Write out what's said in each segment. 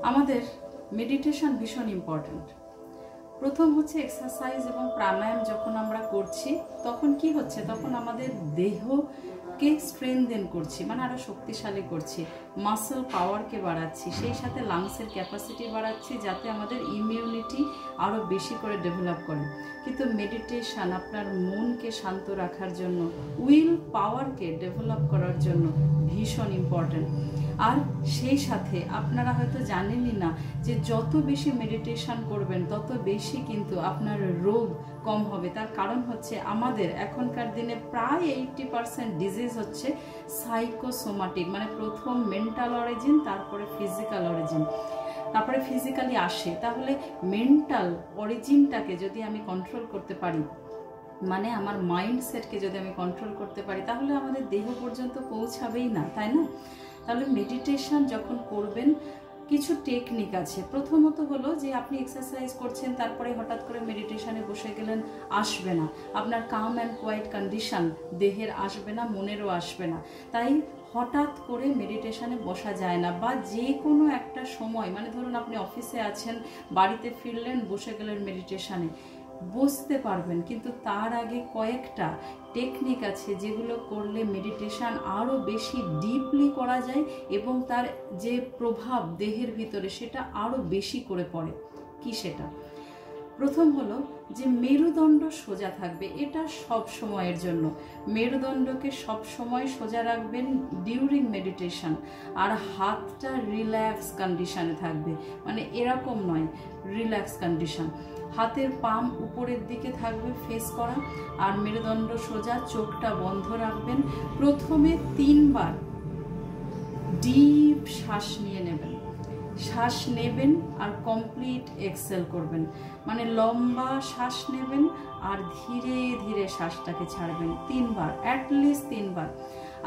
আমাদের মেডিটেশন ভীষণ ইম্পর্ট্যান্ট। প্রথম হচ্ছে এক্সারসাইজ এবং প্রাণায়াম যখন আমরা করছি তখন কি হচ্ছে, তখন আমাদের দেহকে স্ট্রেনথেন করছি, মানে আরো শক্তিশালী করছি, মাসল পাওয়ারকে বাড়াচ্ছি, সেই সাথে লাংসের ক্যাপাসিটি বাড়াচ্ছি যাতে আমাদের ইমিউনিটি আরো বেশি করে ডেভেলপ করে। কিন্তু মেডিটেশন আপনার মনকে শান্ত রাখার জন্য, উইল পাওয়ারকে ডেভেলপ করার জন্য ভীষণ ইম্পর্ট্যান্ট। আর সেই সাথে আপনারা হয়তো জানেনই না যে যত বেশি মেডিটেশন করবেন তত বেশি কিন্তু আপনার রোগ কম হবে। তার কারণ হচ্ছে আমাদের এখনকার দিনে প্রায় 80% ডিজিজ হচ্ছে সাইকোসোমাটিক, মানে প্রথম মেন্টাল অরিজিন, তারপরে ফিজিক্যাল অরিজিন, তারপরে ফিজিক্যালি আসে। তাহলে মেন্টাল অরিজিনটাকে যদি আমি কন্ট্রোল করতে পারি, মানে আমার মাইন্ডসেটকে যদি আমি কন্ট্রোল করতে পারি, তাহলে আমাদের দেহ পর্যন্ত পৌঁছাবেই না, তাই না? তাহলে মেডিটেশন যখন করবেন কিছু টেকনিক আছে। প্রথমত হলো যে আপনি এক্সারসাইজ করছেন, তারপরে হঠাৎ করে মেডিটেশনে বসে গেলেন, আসবে না। আপনার কাম অ্যান্ড কোয়াইট কন্ডিশন দেহের আসবে না, মনেরও আসবে না। তাই হঠাৎ করে মেডিটেশনে বসা যায় না, বা যে কোনো একটা সময়, মানে ধরুন আপনি অফিসে আছেন, বাড়িতে ফিরলেন, বসে গেলেন মেডিটেশনে, বসতে পারবেন, কিন্তু তার আগে কয়েকটা টেকনিক আছে যেগুলো করলে মেডিটেশন আরও বেশি ডিপলি করা যায় এবং তার যে প্রভাব দেহের ভিতরে সেটা আরও বেশি করে পড়ে। কি সেটা? প্রথম হলো যে মেরুদণ্ড সোজা থাকবে, এটা সব সময়ের জন্য। মেরুদণ্ডকে সব সময় সোজা রাখবেন ডিউরিং মেডিটেশন, আর হাতটা রিল্যাক্স কন্ডিশনে থাকবে, মানে এরকম নয়, রিল্যাক্স কন্ডিশন। হাতের পাম উপরের দিকে থাকবে ফেস করা, আর মেরুদণ্ড সোজা, চোখটা বন্ধ রাখবেন। প্রথমে 3 বার ডিপ শ্বাস নিয়ে নেবেন, শ্বাস নেবেন আর কমপ্লিট এক্সেল করবেন, মানে লম্বা শ্বাস নেবেন আর ধীরে ধীরে শ্বাসটাকে ছাড়বেন 3 বার, অ্যাটলিস্ট 3 বার।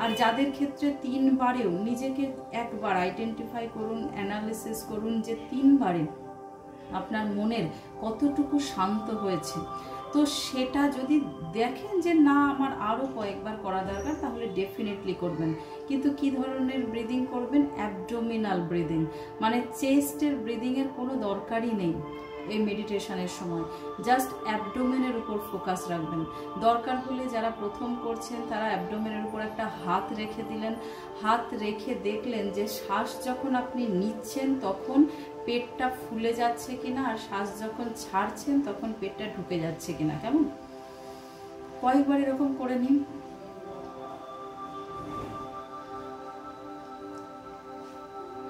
আর যাদের ক্ষেত্রে 3 বারেও নিজেকে একবার আইডেন্টিফাই করুন, অ্যানালিসিস করুন যে 3 বারে আপনার মনের কতটুকু শান্ত হয়েছে। তো সেটা যদি দেখেন যে না আমার আরও কয়েকবার করা দরকার, তাহলে ডেফিনেটলি করবেন। কিন্তু কি ধরনের ব্রিদিং করবেন? অ্যাবডোমিনাল ব্রিদিং, মানে চেস্টের ব্রিদিংয়ের কোনো দরকারই নেই এই মেডিটেশনের সময়। জাস্ট অ্যাবডোমেনের উপর ফোকাস রাখবেন। দরকার হলে যারা প্রথম করছেন তারা অ্যাবডোমেনের উপর একটা হাত রেখে দিলেন, হাত রেখে দেখলেন যে শ্বাস যখন আপনি নিচ্ছেন তখন পেটটা ফুলে যাচ্ছে কিনা, আর শ্বাস যখন ছাড়ছেন তখন পেটটা ঢুকে যাচ্ছে কিনা। কেমন? কয়েকবার এরকম করে নিন।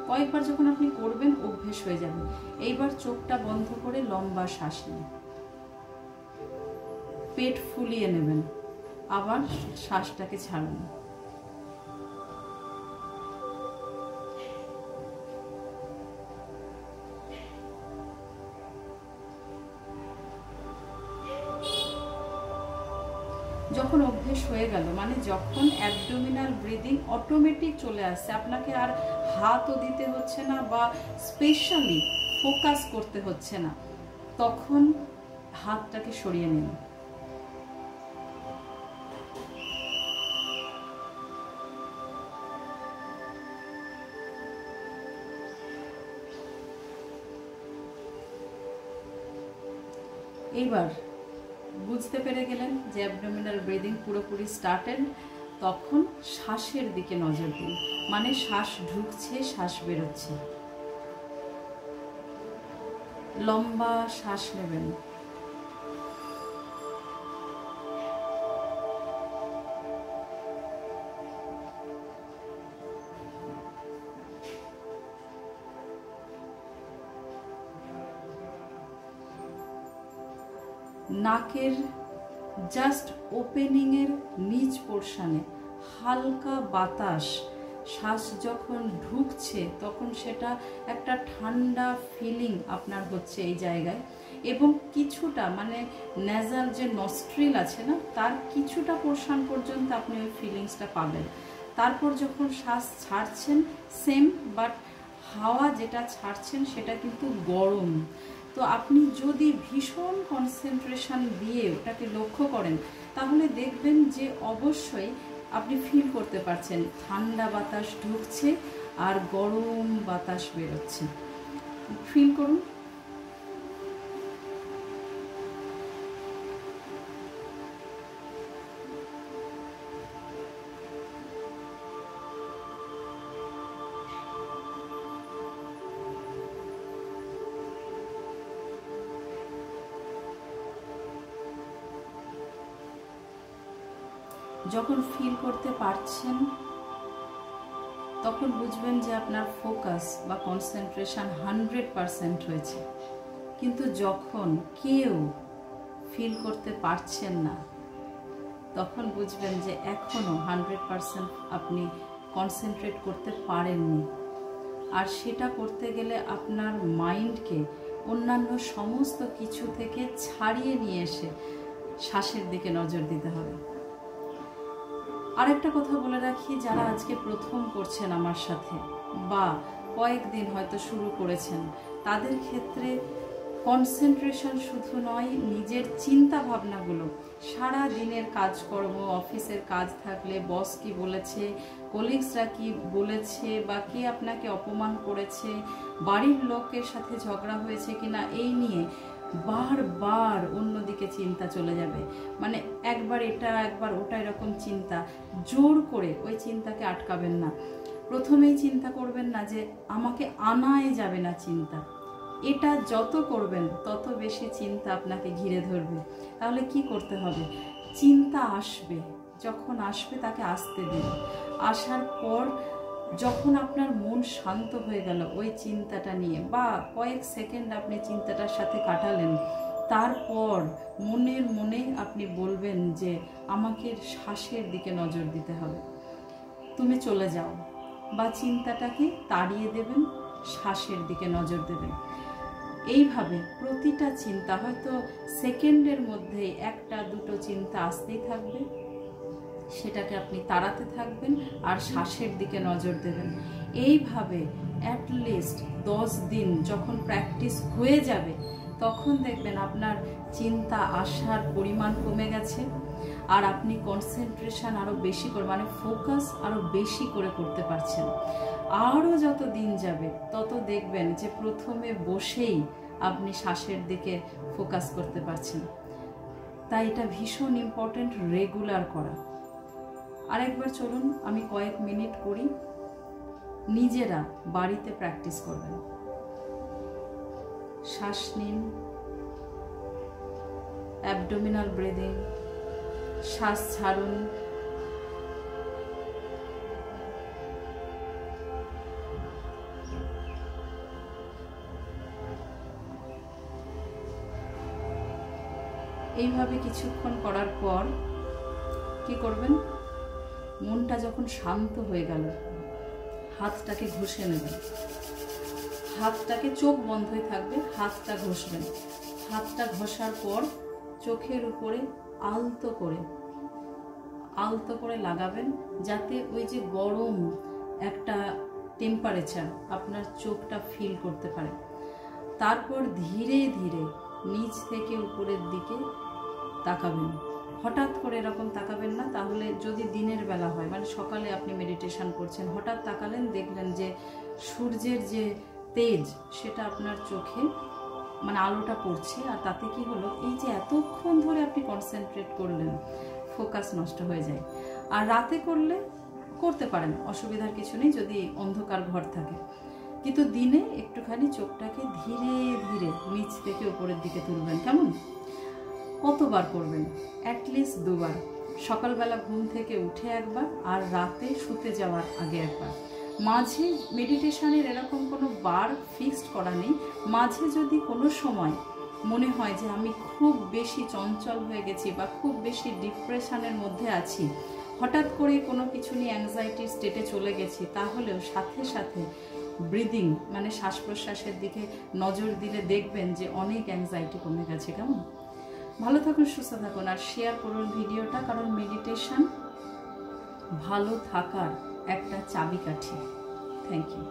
কয়েকবার যখন আপনি করবেন অভ্যেস হয়ে যাবে। এইবার চোখটা বন্ধ করে লম্বা শ্বাস নিন, পেট ফুলিয়ে নেবেন, আবার শ্বাসটাকে ছাড়ুন। যখন অভ্যেস হয়ে গেল, মানে যখন অ্যাবডোমিনাল ব্রিদিং অটোমেটিক চলে আসছে, আপনাকে আর হাতও দিতে হচ্ছে না বা স্পেশালি ফোকাস করতে হচ্ছে না, তখন হাতটাকে সরিয়ে নিন। এইবার বুঝতে পেরে গেলেন যে অ্যাবডোমিনাল ব্রিদিং পুরোপুরি স্টার্টেড, তখন শ্বাসের দিকে নজর দিন, মানে শ্বাস ঢুকছে, শ্বাস বেরোচ্ছে। লম্বা শ্বাস নেবেন, নাকের জাস্ট ওপেনিংয়ের নিচ পোর্শনে হালকা বাতাস, শ্বাস যখন ঢুকছে তখন সেটা একটা ঠান্ডা ফিলিং আপনার হচ্ছে এই জায়গায়, এবং কিছুটা মানে নেজাল যে নস্ট্রিল আছে না, তার কিছুটা পোর্শন পর্যন্ত আপনি ওই ফিলিংসটা পাবেন। তারপর যখন শ্বাস ছাড়ছেন সেম, বাট হাওয়া যেটা ছাড়ছেন সেটা কিন্তু গরম। তো আপনি যদি ভীষণ কনসেন্ট্রেশন দিয়ে ওটাকে লক্ষ্য করেন, তাহলে দেখবেন যে অবশ্যই আপনি ফিল করতে পারছেন ঠান্ডা বাতাস ঢুকছে আর গরম বাতাস বেরোচ্ছে। ফিল করুন। যখন ফিল করতে পারছেন তখন বুঝবেন যে আপনার ফোকাস বা কনসেন্ট্রেশন 100% হয়েছে। কিন্তু যখন কেউ ফিল করতে পারছেন না তখন বুঝবেন যে এখনও 100% আপনি কনসেন্ট্রেট করতে পারেননি। আর সেটা করতে গেলে আপনার মাইন্ডকে অন্যান্য সমস্ত কিছু থেকে ছাড়িয়ে নিয়ে এসে শ্বাসের দিকে নজর দিতে হবে। আরেকটা কথা বলে রাখি, যারা আজকে প্রথম করছেন আমার সাথে বা কয়েকদিন হয়তো শুরু করেছেন, তাদের ক্ষেত্রে কনসেন্ট্রেশন শুধু নয়, নিজের চিন্তা ভাবনাগুলো, সারা দিনের কাজকর্ম, অফিসের কাজ থাকলে বস কি বলেছে, কলিগসরা কি বলেছে, বা কে আপনাকে অপমান করেছে, বাড়ির লোকের সাথে ঝগড়া হয়েছে কিনা, এই নিয়ে বারবার অন্যদিকে চিন্তা চলে যাবে। মানে একবার এটা একবার ওটা এরকম চিন্তা, জোর করে ওই চিন্তাকে আটকাবেন না। প্রথমেই চিন্তা করবেন না যে আমাকে আনাই যাবে না চিন্তা। এটা যত করবেন তত বেশি চিন্তা আপনাকে ঘিরে ধরবে। তাহলে কি করতে হবে? চিন্তা আসবে, যখন আসবে তাকে আসতে দিন। আসার পর যখন আপনার মন শান্ত হয়ে গেল ওই চিন্তাটা নিয়ে, বা কয়েক সেকেন্ড আপনি চিন্তাটার সাথে কাটালেন, তারপর মনে আপনি বলবেন যে আমাকে শ্বাসের দিকে নজর দিতে হবে, তুমি চলে যাও, বা চিন্তাটাকে তাড়িয়ে দেবেন, শ্বাসের দিকে নজর দেবেন। এইভাবে প্রতিটা চিন্তা, হয়তো সেকেন্ডের মধ্যে একটা দুটো চিন্তা আসতেই থাকবে, সেটাকে আপনি তাড়াতে থাকবেন আর শ্বাসের দিকে নজর দেবেন। এইভাবে অ্যাটলিস্ট 10 দিন যখন প্র্যাকটিস হয়ে যাবে তখন দেখবেন আপনার চিন্তা আসার পরিমাণ কমে গেছে, আর আপনি কনসেন্ট্রেশন আরও বেশি করে, মানে ফোকাস আরও বেশি করে করতে পারছেন। আরও যত দিন যাবে তত দেখবেন যে প্রথমে বসেই আপনি শ্বাসের দিকে ফোকাস করতে পারছেন। তাই এটা ভীষণ ইম্পর্টেন্ট রেগুলার করা। আরেকবার চলুন আমি কয়েক মিনিট করি, নিজেরা বাড়িতে প্র্যাকটিস করবেন। শ্বাস নিন, অ্যাবডোমিনাল ব্রিদিং, শ্বাস ছাড়ুন, এইভাবে কিছুক্ষণ করার পর কি করবেন? মনটা যখন শান্ত হয়ে গেল, হাতটাকে ঘষে নেবেন। হাতটাকে, চোখ বন্ধই থাকবে, হাতটা ঘষবেন। হাতটা ঘষার পর চোখের উপরে আলতো করে লাগাবেন, যাতে ওই যে গরম একটা টেম্পারেচার আপনার চোখটা ফিল করতে পারে। তারপর ধীরে ধীরে নিচ থেকে উপরের দিকে তাকাবেন। হঠাৎ করে এরকম তাকাবেন না, তাহলে যদি দিনের বেলা হয়, মানে সকালে আপনি মেডিটেশন করছেন, হঠাৎ তাকালেন, দেখলেন যে সূর্যের যে তেজ সেটা আপনার চোখে, মানে আলোটা পড়ছে, আর তাতে কি হলো, এই যে এতক্ষণ ধরে আপনি কনসেন্ট্রেট করলেন, ফোকাস নষ্ট হয়ে যায়। আর রাতে করতে পারেন, অসুবিধার কিছু নেই যদি অন্ধকার ঘর থাকে, কিন্তু দিনে একটুখানি চোখটাকে ধীরে ধীরে নিচ থেকে উপরের দিকে তুলবেন। কেমন? কতবার করবেন? অ্যাটলিস্ট 2 বার। সকালবেলা ঘুম থেকে উঠে একবার, আর রাতে শুতে যাওয়ার আগে একবার। মাঝে মেডিটেশনের এরকম কোনো বার ফিক্সড করা নেই। মাঝে যদি কোনো সময় মনে হয় যে আমি খুব বেশি চঞ্চল হয়ে গেছি বা খুব বেশি ডিপ্রেশনের মধ্যে আছি, হঠাৎ করে কোনো কিছু নিয়ে অ্যাংজাইটির স্টেটে চলে গেছি, তাহলেও সাথে সাথে ব্রিদিং, মানে শ্বাস প্রশ্বাসের দিকে নজর দিলে দেখবেন যে অনেক অ্যাংজাইটি কমে গেছে। কেমন? ভালো থাকুন, সুস্থ থাকুন, আর শেয়ার করুন ভিডিওটা, কারণ মেডিটেশন ভালো থাকার একটা চাবিকাঠি। Thank you.